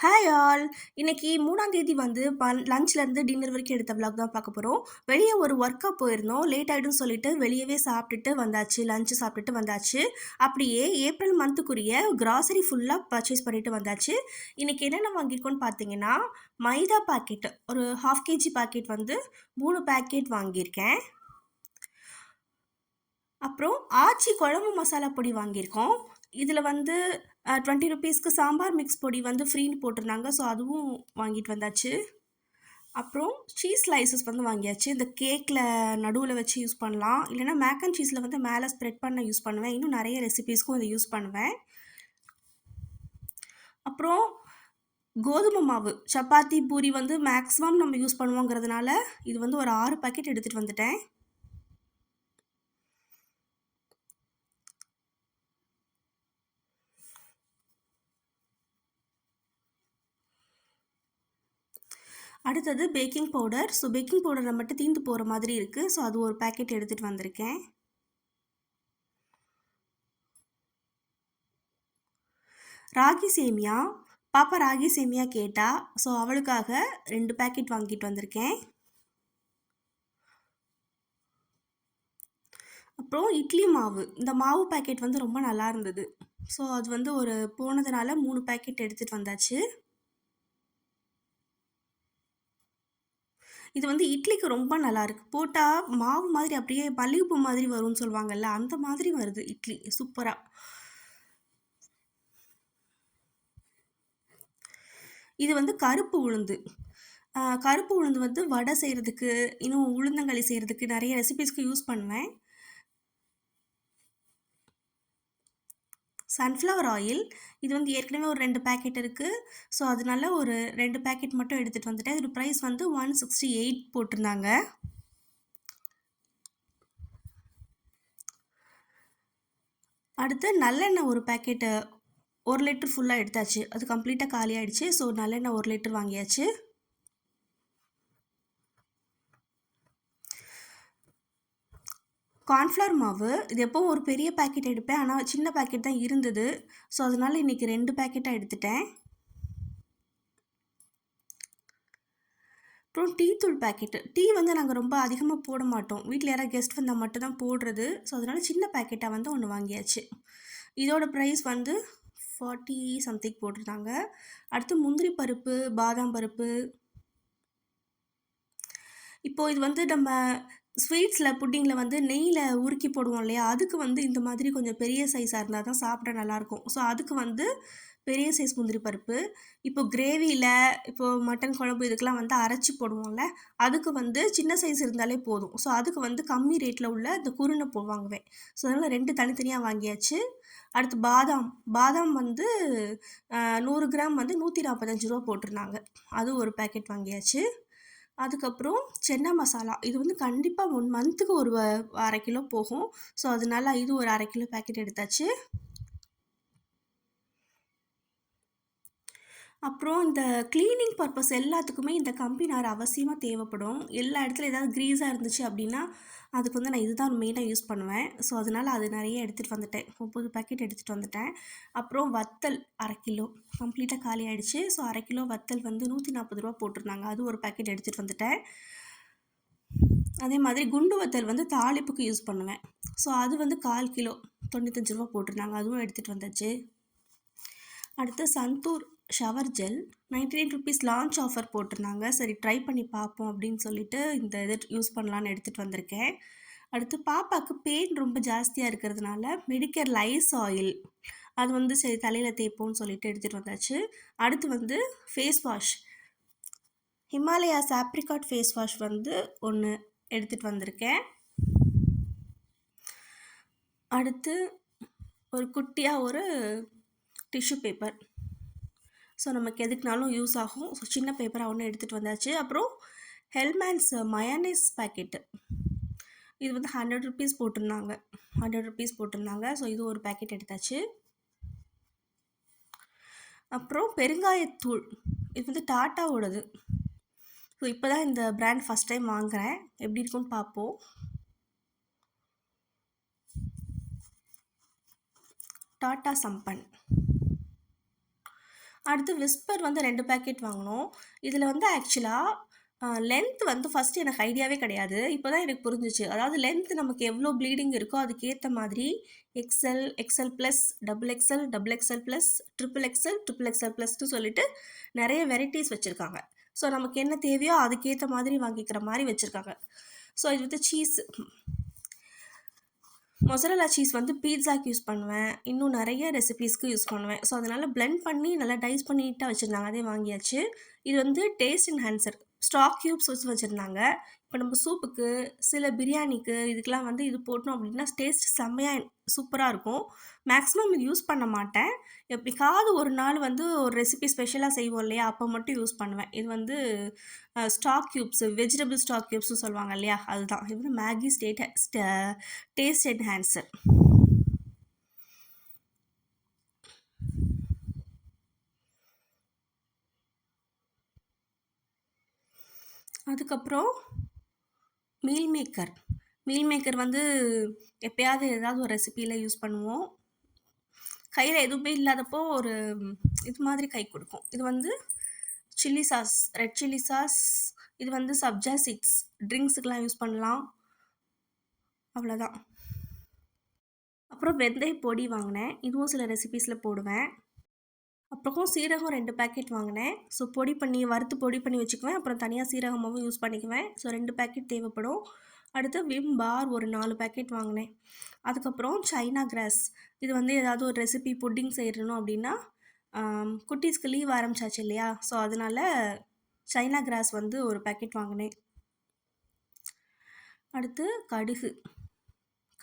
Hi all. இன்னைக்கு 3ஆம் தேதி வந்து லஞ்ச்லேருந்து டின்னர் வரைக்கும் எடுத்த விலாக் தான் பார்க்க போகிறோம். வெளியே ஒரு ஒர்க்காக போயிருந்தோம். லேட் ஆகிடும்னு சொல்லிட்டு வெளியவே சாப்பிட்டுட்டு வந்தாச்சு. லஞ்சு சாப்பிட்டுட்டு வந்தாச்சு. அப்படியே ஏப்ரல் மந்த்துக்குரிய கிராசரி ஃபுல்லாக பர்ச்சேஸ் பண்ணிட்டு வந்தாச்சு. இன்னைக்கு என்னென்ன வாங்கியிருக்கோன்னு பார்த்தீங்கன்னா, மைதா பாக்கெட் ஒரு 1/2 kg பாக்கெட் வந்து 3 பேக்கெட் வாங்கியிருக்கேன். அப்புறம் ஆச்சி குழம்பு மசாலா பொடி வாங்கியிருக்கோம். இதில் வந்து 20 ருபீஸ்க்கு சாம்பார் மிக்ஸ் பொடி வந்து ஃப்ரீன்னு போட்டிருந்தாங்க. ஸோ அதுவும் வாங்கிட்டு வந்தாச்சு. அப்புறம் சீஸ் ஸ்லைசஸ் வந்து வாங்கியாச்சு. இந்த கேக்கில் நடுவில் வச்சு யூஸ் பண்ணலாம். இல்லைனா மேக் அண்ட் சீஸில் வந்து மேலே ஸ்ப்ரெட் பண்ண யூஸ் பண்ணுவேன். இன்னும் நிறைய ரெசிபீஸ்க்கும் இதை யூஸ் பண்ணுவேன். அப்புறம் கோதுமை மாவு சப்பாத்தி பூரி வந்து மேக்ஸிமம் நம்ம யூஸ் பண்ணுவோங்கிறதுனால இது வந்து ஒரு 6 பாக்கெட் எடுத்துகிட்டு வந்துட்டேன். அடுத்தது பேக்கிங் பவுடர். ஸோ பேக்கிங் பவுடரில் மட்டும் தீந்து போகிற மாதிரி இருக்குது. ஸோ அது ஒரு பேக்கெட் எடுத்துகிட்டு வந்திருக்கேன். ராகி சேமியா. பாப்பா ராகி சேமியா கேட்டா. ஸோ அவளுக்காக 2 பேக்கெட் வாங்கிட்டு வந்திருக்கேன். அப்புறம் இட்லி மாவு. இந்த மாவு பேக்கெட் வந்து ரொம்ப நல்லா இருந்தது. ஸோ அது வந்து ஒரு போனதுனால 3 பேக்கெட் எடுத்துகிட்டு வந்தாச்சு. இது வந்து இட்லிக்கு ரொம்ப நல்லாயிருக்கு. போட்டால் மாவு மாதிரி அப்படியே மல்லிகைப்பூ மாதிரி வரும்னு சொல்லுவாங்கல்ல, அந்த மாதிரி வருது இட்லி சூப்பராக. இது வந்து கருப்பு உளுந்து. கருப்பு உளுந்து வந்து வடை செய்கிறதுக்கு, இன்னும் உளுந்தங்களி செய்கிறதுக்கு நிறைய ரெசிபீஸ்க்கு யூஸ் பண்ணுவேன். Sunflower oil. இது வந்து ஏற்கனவே ஒரு 2 பேக்கெட் இருக்குது. ஸோ அதனால ஒரு 2 பேக்கெட் மட்டும் எடுத்துகிட்டு வந்துட்டேன். இதோட ப்ரைஸ் வந்து 168 போட்டிருந்தாங்க. அடுத்து நல்லெண்ணெய் ஒரு பேக்கெட்டு 1 லிட்டர் ஃபுல்லாக எடுத்தாச்சு. அது கம்ப்ளீட்டாக காலி ஆகிடுச்சு. ஸோ நல்லெண்ணெய் 1 லிட்டர் வாங்கியாச்சு. கார்ன்ஃப்ளவர் மாவு. இது எப்போவும் ஒரு பெரிய பேக்கெட் எடுப்பேன். ஆனால் சின்ன பேக்கெட் தான் இருந்தது. ஸோ அதனால் இன்றைக்கி 2 பேக்கெட்டாக எடுத்துட்டேன். அப்புறம் டீ தூள் பேக்கெட்டு. டீ வந்து நாங்கள் ரொம்ப அதிகமாக போட மாட்டோம். வீட்டில் யாராவது கெஸ்ட் வந்தால் மட்டும் தான் போடுறது. ஸோ அதனால் சின்ன பேக்கெட்டாக வந்து ஒன்று வாங்கியாச்சு. இதோட ப்ரைஸ் வந்து 40 சம்திங் போட்டிருந்தாங்க. அடுத்து முந்திரி பருப்பு, பாதாம் பருப்பு. இப்போது இது வந்து நம்ம ஸ்வீட்ஸில் புட்டிங்கில் வந்து நெய்யில் உருக்கி போடுவோம் இல்லையா, அதுக்கு வந்து இந்த மாதிரி கொஞ்சம் பெரிய சைஸாக இருந்தால் தான் சாப்பிட நல்லாயிருக்கும். ஸோ அதுக்கு வந்து பெரிய சைஸ் முந்திரி பருப்பு. இப்போது கிரேவியில், இப்போது மட்டன் குழம்பு இதுக்கெலாம் வந்து அரைச்சி போடுவோம்ல, அதுக்கு வந்து சின்ன சைஸ் இருந்தாலே போதும். ஸோ அதுக்கு வந்து கம்மி ரேட்டில் உள்ள இந்த குருணை வாங்குவேன். ஸோ அதனால் 2 தனித்தனியாக வாங்கியாச்சு. அடுத்து பாதாம். பாதாம் வந்து 100 கிராம் வந்து 145 ரூபா போட்டிருந்தாங்க. அது ஒரு பேக்கெட் வாங்கியாச்சு. அதுக்கப்புறம் சென்னா மசாலா. இது வந்து கண்டிப்பாக 1 மந்த்துக்கு ஒரு 1/2 கிலோ போகும். ஸோ அதனால இது ஒரு 1/2 கிலோ பேக்கெட் எடுத்தாச்சு. அப்புறம் இந்த க்ளீனிங் பர்பஸ் எல்லாத்துக்குமே இந்த கம்பி நார் அவசியமாக தேவைப்படும். எல்லா இடத்துல ஏதாவது க்ரீஸாக இருந்துச்சு அப்படின்னா அதுக்கு வந்து நான் இதுதான் மெயினாக யூஸ் பண்ணுவேன். ஸோ அதனால் அது நிறைய எடுத்துகிட்டு வந்துட்டேன். 30 பேக்கெட் எடுத்துகிட்டு வந்துட்டேன். அப்புறம் வத்தல் 1/2 கிலோ கம்ப்ளீட்டாக காலி ஆகிடுச்சு. ஸோ 1/2 கிலோ வத்தல் வந்து 140 ரூபா போட்டிருந்தாங்க. அது ஒரு பேக்கெட் எடுத்துகிட்டு வந்துட்டேன். அதே மாதிரி குண்டு வத்தல் வந்து தாளிப்புக்கு யூஸ் பண்ணுவேன். ஸோ அது வந்து 1/4 கிலோ 95 ரூபா போட்டிருந்தாங்க. அதுவும் எடுத்துகிட்டு வந்தாச்சு. அடுத்து Santoor shower gel 99 rupees launch offer போட்டிருந்தாங்க. சரி ட்ரை பண்ணி பார்ப்போம் அப்படின்னு சொல்லிட்டு இந்த இது யூஸ் பண்ணலான்னு எடுத்துகிட்டு வந்திருக்கேன். அடுத்து பாப்பாவுக்கு பெயின் ரொம்ப ஜாஸ்தியாக இருக்கிறதுனால மெடிக்கேர் லைஸ் ஆயில் அது வந்து சரி தலையில் தேய்ப்போம்னு சொல்லிட்டு எடுத்துகிட்டு வந்தாச்சு. அடுத்து வந்து face wash. Himalaya's apricot face wash வந்து ஒன்று எடுத்துகிட்டு வந்திருக்கேன். அடுத்து ஒரு குட்டியாக ஒரு டிஷ்யூ பேப்பர். ஸோ நமக்கு எதுக்குனாலும் யூஸ் ஆகும். ஸோ சின்ன பேப்பராக ஒன்று எடுத்துகிட்டு வந்தாச்சு. அப்புறம் ஹெல்மேன்ஸ் மயோனைஸ் பேக்கெட்டு. இது வந்து 100 ருபீஸ் போட்டிருந்தாங்க. 100 ருபீஸ் போட்டிருந்தாங்க. ஸோ இது ஒரு பேக்கெட் எடுத்தாச்சு. அப்புறம் பெருங்காயத்தூள். இது வந்து டாட்டாவோடது. ஸோ இப்போ தான் இந்த பிராண்ட் ஃபஸ்ட் டைம் வாங்குகிறேன். எப்படி இருக்குன்னு பார்ப்போம். டாட்டா சம்பன். அடுத்து விஸ்பர் வந்து 2 பேக்கெட் வாங்குனோம். இதில வந்து ஆக்சுவலா லென்த் வந்து ஃபர்ஸ்ட்டு எனக்கு ஐடியாவே கிடையாது. இப்போ தான் எனக்கு புரிஞ்சுச்சு. அதாவது லென்த் நமக்கு எவ்வளோ ப்ளீடிங் இருக்கோ அதுக்கேத்த மாதிரி XL, XL plus, double XL, double XL plus, triple XL, triple XL ப்ளஸ்ன்னு சொல்லிட்டு நெறைய வெரைட்டீஸ் வச்சிருக்காங்க. ஸோ நமக்கு என்ன தேவையோ அதுக்கேத்த மாதிரி வாங்கிக்கிற மாரி வச்சிருக்காங்க. ஸோ இது வந்து சீஸ் மொசரல்லா சீஸ் வந்து பீட்சாக்கு யூஸ் பண்ணுவேன். இன்னும் நெறைய ரெசிபீஸ்க்கு யூஸ் பண்ணுவேன். ஸோ அதனால பிளெண்ட் பண்ணி நல்லா டைஸ் பண்ணி நீட்டா வச்சிருந்தாங்க. அதே வாங்கியாச்சு. இது வந்து டேஸ்ட் என்ஹான்சர். ஸ்டாக் கியூப்ஸ் வச்சிருந்தாங்க. இப்போ நம்ம சூப்புக்கு, சில பிரியாணிக்கு இதுக்கெல்லாம் வந்து இது போட்டோம் அப்படின்னா டேஸ்ட் செம்மையா சூப்பரா இருக்கும். மேக்ஸிமம் இது யூஸ் பண்ண மாட்டேன். எப்பயாவது ஒரு நாள் வந்து ஒரு ரெசிபி ஸ்பெஷலா செய்வோம் இல்லையா? அப்போ மட்டும் யூஸ் பண்ணுவேன். இது வந்து ஸ்டாக் கியூப்ஸ், வெஜிடபிள் ஸ்டாக் கியூப்ஸ்னு சொல்லுவாங்க இல்லையா? அதுதான். இது வந்து மேகி டேஸ்ட் என்ஹான்சர். அதுக்கப்புறம் மீல் மேக்கர். மீல் மேக்கர் வந்து எப்பயாவது ஏதாவது ஒரு ரெசிபியில் யூஸ் பண்ணுவோம். கையில் எதுவுமே இல்லாதப்போ ஒரு இது மாதிரி கை கொடுக்கும். இது வந்து chilli sauce, red chilli sauce. இது வந்து சப்ஜா சீட்ஸ், ட்ரிங்க்ஸுக்கெலாம் யூஸ் பண்ணலாம். அவ்வளோதான். அப்புறம் வெந்தய பொடி வாங்கினேன். இதுவும் சில ரெசிபீஸில் போடுவேன். அப்புறம் சீரகம் 2 பேக்கெட் வாங்கினேன். ஸோ பொடி பண்ணி வறுத்து பொடி பண்ணி வச்சுக்குவேன். அப்புறம் தனியாக சீரகமாகவும் யூஸ் பண்ணிக்குவேன். ஸோ 2 பேக்கெட் தேவைப்படும். அடுத்து விம் பார் ஒரு 4 பேக்கெட் வாங்கினேன். அதுக்கப்புறம் சைனா கிராஸ். இது வந்து ஏதாவது ஒரு ரெசிபி புட்டிங் செய்யணும் அப்படின்னா குட்டீஸ்க்கு லீவ் ஆரம்பிச்சாச்சு இல்லையா? ஸோ அதனால சைனா கிராஸ் வந்து ஒரு பேக்கெட் வாங்கினேன். அடுத்து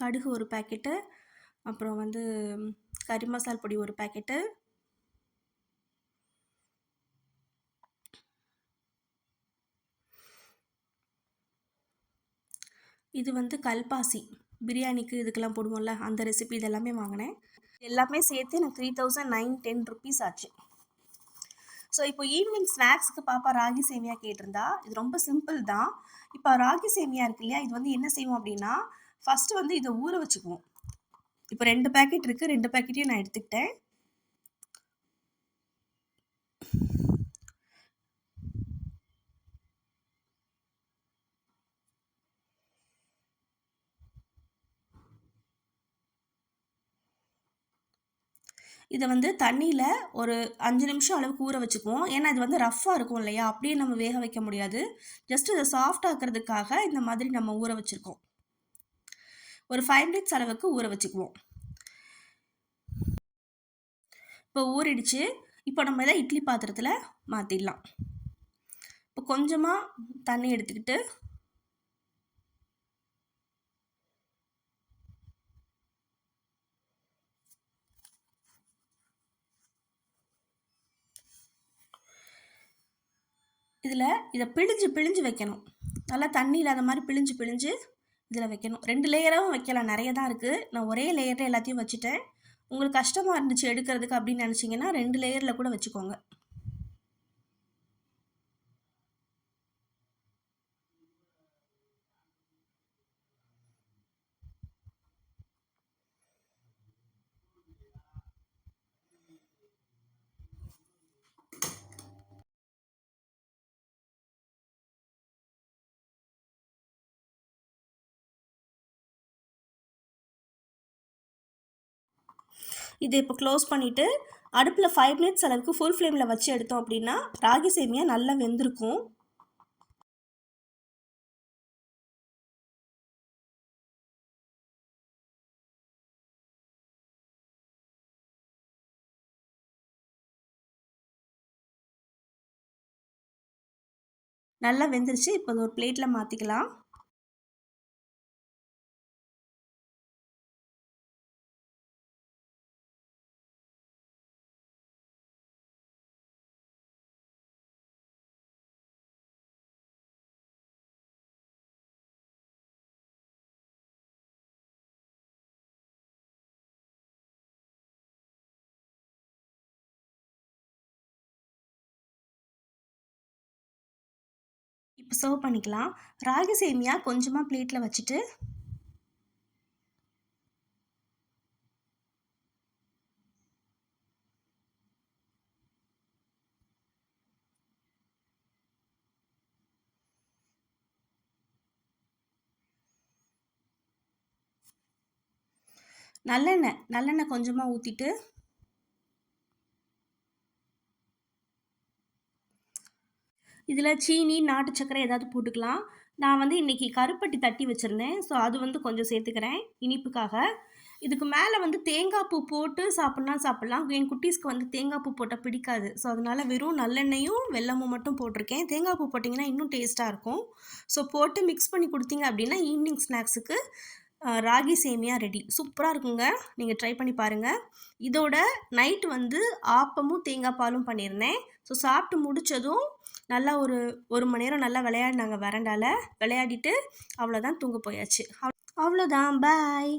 கடுகு ஒரு பேக்கெட்டு. அப்புறம் வந்து கறி மசால் பொடி ஒரு பேக்கெட்டு. இது வந்து கல்பாசி, பிரியாணிக்கு இதுக்கெல்லாம் போடுவோம்ல, அந்த ரெசிபி இதெல்லாமே வாங்கினேன். எல்லாமே சேர்த்து எனக்கு 3910 ருபீஸ் ஆச்சு. ஸோ இப்போ ஈவினிங் ஸ்நாக்ஸுக்கு பாப்பா ராகி சேமியா கேட்டிருந்தா. இது ரொம்ப சிம்பிள் தான். இப்போ ராகி சேமியா இருக்கு இல்லையா? இது வந்து என்ன செய்வோம் அப்படின்னா, ஃபஸ்ட்டு வந்து இதை ஊற வச்சுக்குவோம். இப்போ 2 பேக்கெட் இருக்குது. 2 பேக்கெட்டையும் நான் எடுத்துக்கிட்டேன். இதை வந்து தண்ணியில் ஒரு 5 நிமிஷம் அளவுக்கு ஊற வச்சுக்குவோம். ஏன்னா இது வந்து ரஃப்பாக இருக்கும் இல்லையா? அப்படியே நம்ம வேக வைக்க முடியாது. ஜஸ்ட் இதை சாஃப்ட் ஆக்கிறதுக்காக இந்த மாதிரி நம்ம ஊற வச்சுருக்கோம். ஒரு 5 மினிட்ஸ் அளவுக்கு ஊற வச்சுக்குவோம். இப்போ ஊறிடுச்சு. இப்போ நம்ம இதை இட்லி பாத்திரத்தில் மாற்றிடலாம். இப்போ கொஞ்சமாக தண்ணி எடுத்துக்கிட்டு இதை பிழிஞ்சு வைக்கணும். நல்லா தண்ணி இல்லாத மாதிரி பிழிஞ்சு இதில் வைக்கணும். 2 லேயராகவும் வைக்கலாம். நிறைய தான் இருக்குது. நான் ஒரே லேயரில் எல்லாத்தையும் வச்சுட்டேன். உங்களுக்கு கஷ்டமாக இருந்துச்சு எடுக்கிறதுக்கு அப்படின்னு நினச்சிங்கன்னா 2 லேயரில் கூட வச்சுக்கோங்க. இதை இப்போ க்ளோஸ் பண்ணிவிட்டு அடுப்பில் 5 மினிட்ஸ் அளவுக்கு ஃபுல் ஃப்ளேமில் வச்சு எடுத்தோம் அப்படின்னா ராகி சேமியா நல்லா வெந்திருக்கும். நல்லா வெந்துருச்சு. இப்போ ஒரு பிளேட்டில் மாற்றிக்கலாம். இப்போ சர்வ் பண்ணிக்கலாம். ராகி சேமியா கொஞ்சமாக பிளேட்டில் வச்சுட்டு நல்லெண்ணெய் கொஞ்சமாக ஊற்றிட்டு இதில் சீனி நாட்டு சர்க்கரை ஏதாவது போட்டுக்கலாம். நான் வந்து இன்றைக்கி கருப்பட்டி தட்டி வச்சுருந்தேன். ஸோ அது வந்து கொஞ்சம் சேர்த்துக்கிறேன் இனிப்புக்காக. இதுக்கு மேலே வந்து தேங்காய் பூ போட்டு சாப்பிட்னா சாப்பிட்லாம். என் குட்டீஸ்க்கு வந்து தேங்காய் பூ போட்டால் பிடிக்காது. ஸோ அதனால் வெறும் நல்லெண்ணெயும் வெல்லமும் மட்டும் போட்டிருக்கேன். தேங்காய் பூ போட்டிங்கன்னா இன்னும் டேஸ்ட்டாக இருக்கும். ஸோ போட்டு மிக்ஸ் பண்ணி கொடுத்தீங்க அப்படின்னா ஈவினிங் ஸ்நாக்ஸுக்கு ராகி சேமியா ரெடி. சூப்பராக இருக்குங்க. நீங்கள் ட்ரை பண்ணி பாருங்கள். இதோட நைட்டு வந்து ஆப்பமும் தேங்காய் பாலும் பண்ணியிருந்தேன். ஸோ சாப்பிட்டு முடித்ததும் நல்லா ஒரு மணி நேரம் நல்லா விளையாடினாங்க வராண்டால. விளையாடிட்டு அவ்வளோதான் தூங்க போயாச்சு. அவ்வளோதான். பாய்.